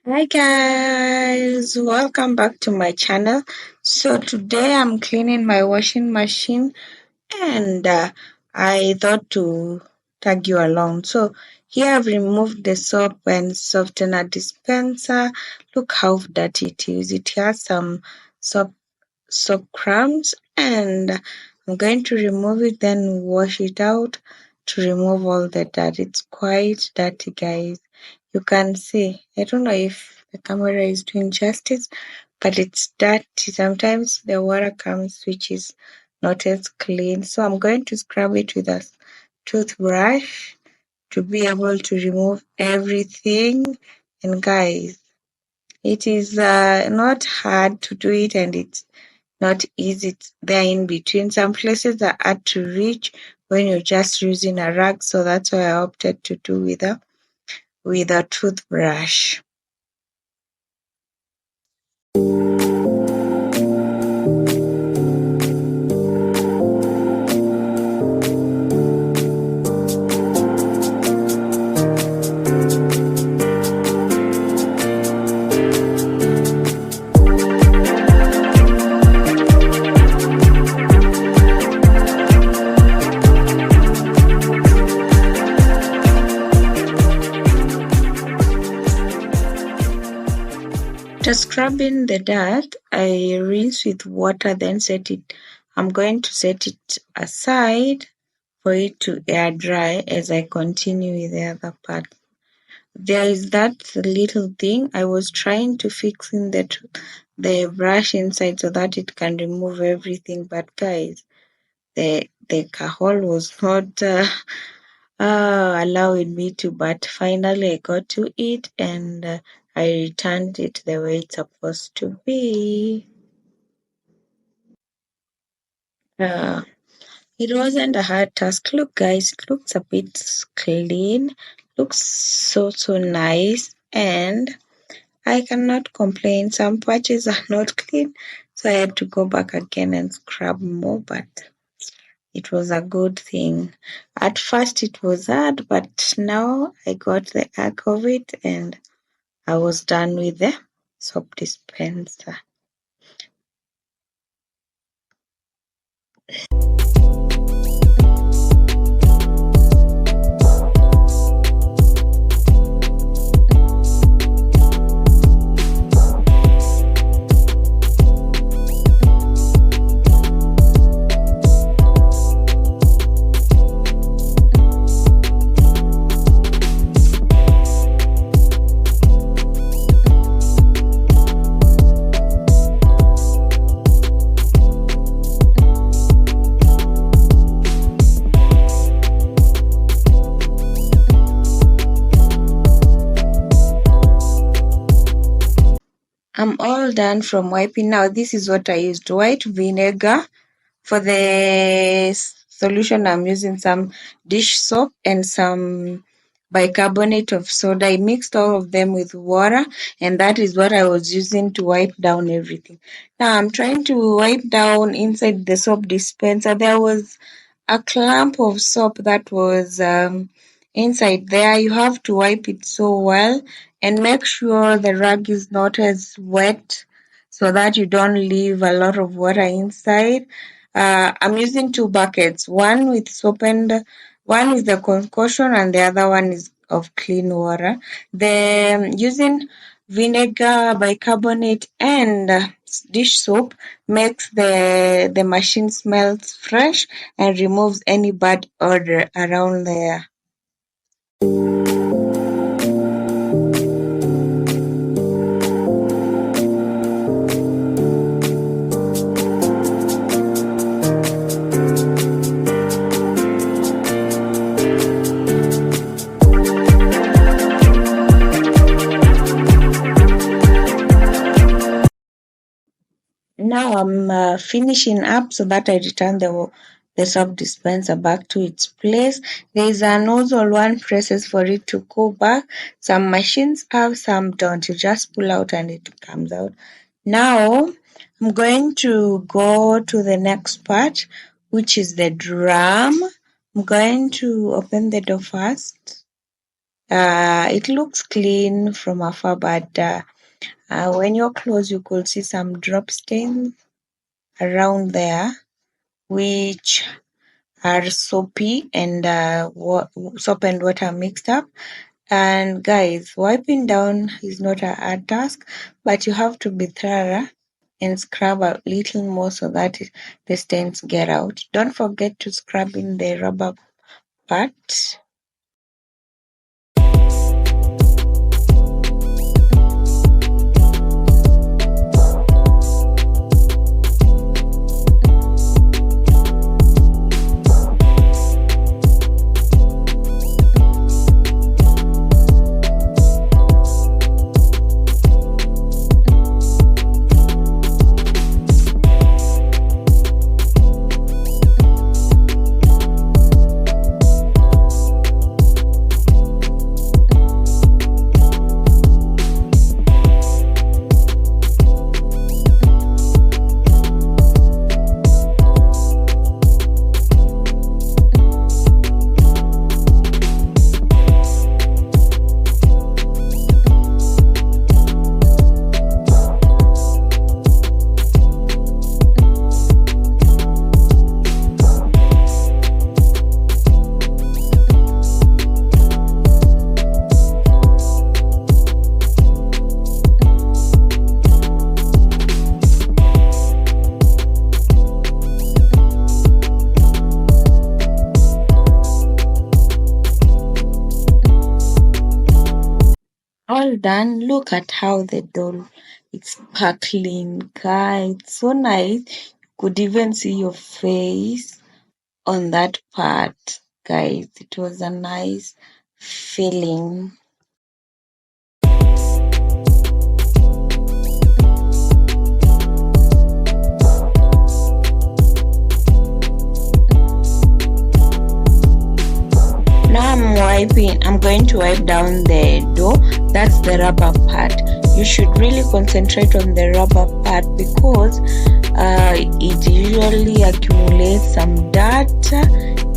Hi guys, welcome back to my channel. So today I'm cleaning my washing machine and I thought to tag you along. So here I've removed the soap and softener dispenser. Look how dirty it is. It has some soap crumbs and I'm going to remove it, then wash it out to remove all the dirt. It's quite dirty, guys. You can see. I don't know if the camera is doing justice, but it's dirty. Sometimes the water comes which is not as clean. So I'm going to scrub it with a toothbrush to be able to remove everything. And guys, it is not hard to do it, and it's not easy. They're in between. Some places are hard to reach when you're just using a rag, so that's why I opted to do with a toothbrush. After scrubbing the dirt, I rinse with water, then set it. I'm going to set it aside for it to air dry as I continue with the other part. There is that little thing I was trying to fix in the brush inside so that it can remove everything, but guys, the hole was not allowing me to, but finally I got to it and I returned it the way it's supposed to be. Uh, it wasn't a hard task. Look guys, it looks a bit clean, looks so nice, and I cannot complain. Some patches are not clean, so I had to go back again and scrub more, but it was a good thing. At first it was hard, but now I got the hang of it and I was done with the soap dispenser. I'm all done from wiping now. This is what I used: white vinegar. For the solution, I'm using some dish soap and some bicarbonate of soda. I mixed all of them with water, and that is what I was using to wipe down everything. Now I'm trying to wipe down inside the soap dispenser. There was a clump of soap that was inside there. You have to wipe it so well and make sure the rag is not as wet so that you don't leave a lot of water inside. I'm using two buckets, one with soap and one with the concoction, and the other one is of clean water. Using vinegar, bicarbonate, and dish soap makes the machine smells fresh and removes any bad odor around there. Now I'm finishing up so that I return the soap dispenser back to its place. There is a nozzle, one presses for it to go back. Some machines have, some don't. You just pull out and it comes out. Now I'm going to go to the next part, which is the drum. I'm going to open the door first. It looks clean from afar, but when you're close, you could see some drop stains around there, which are soapy and soap and water mixed up. And guys, wiping down is not a hard task, but you have to be thorough and scrub a little more so that the stains get out. Don't forget to scrub in the rubber part. All done. Look at how the doll is sparkling, guys. So nice. You could even see your face on that part, guys. It was a nice feeling. Now I'm going to wipe down the dough. That's the rubber part. You should really concentrate on the rubber part because it usually accumulates some dirt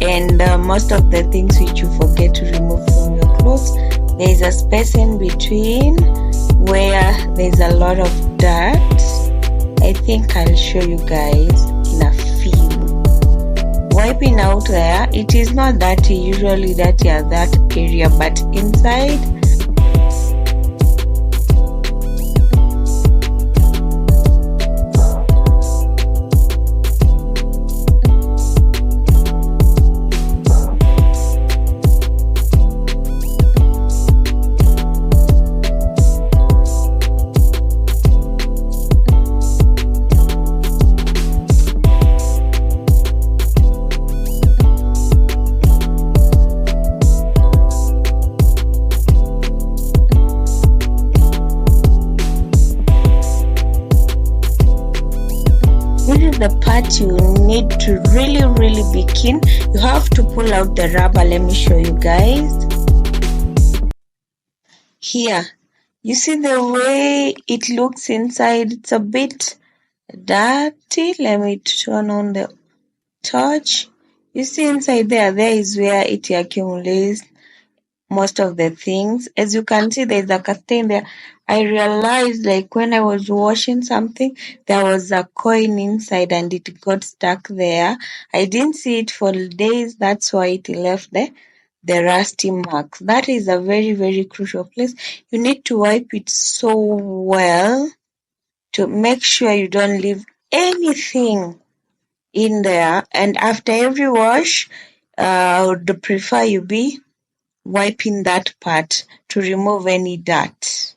and most of the things which you forget to remove from your clothes. There is a space in between where there's a lot of dirt. I think I'll show you guys in a few. Wiping out there, it is not dirty, usually dirty at that area, but inside the part you need to really be keen. You have to pull out the rubber. Let me show you guys. Here, you see the way it looks inside. It's a bit dirty. Let me turn on the torch. You see inside there is where it accumulates most of the things. As you can see, there's a stain there. I realized like when I was washing something, there was a coin inside and it got stuck there. I didn't see it for days. That's why it left the rusty marks. That is a very crucial place. You need to wipe it so well to make sure you don't leave anything in there. And after every wash, I would prefer you be wiping that part to remove any dirt.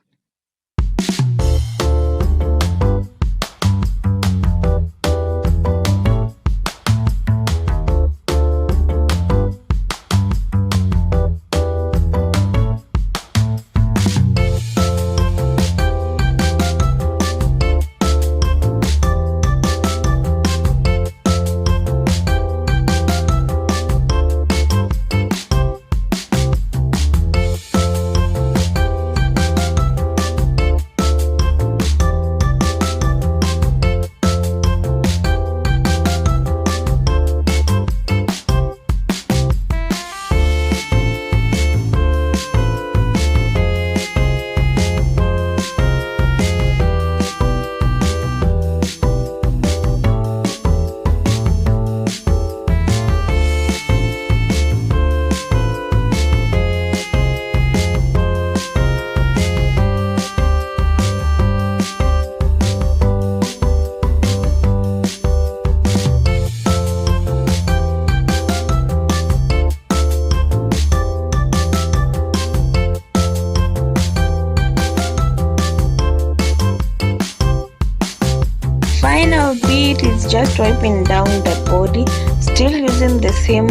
final bit is just wiping down the body, still using the same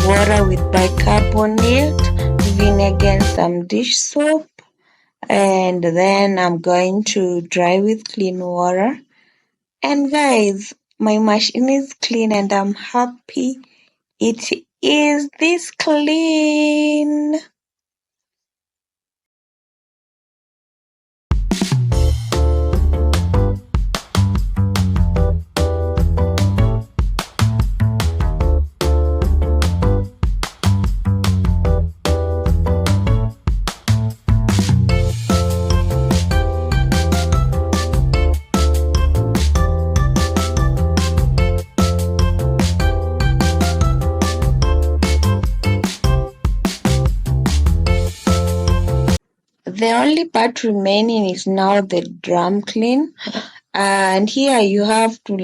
water with bicarbonate, vinegar and some dish soap. And then I'm going to dry with clean water. And guys, my machine is clean and I'm happy it is this clean. The only part remaining is now the drum clean. And here you have to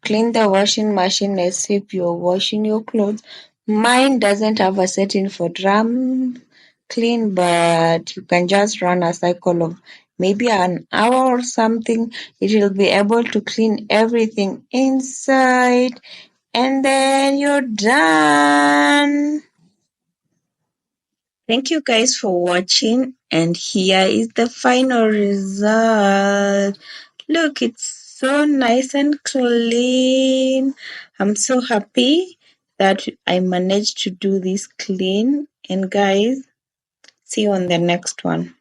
clean the washing machine as if you're washing your clothes. Mine doesn't have a setting for drum clean, but you can just run a cycle of maybe an hour or something. It will be able to clean everything inside, and then you're done. Thank you guys for watching, and here is the final result. Look, it's so nice and clean. I'm so happy that I managed to do this clean. And guys, see you on the next one.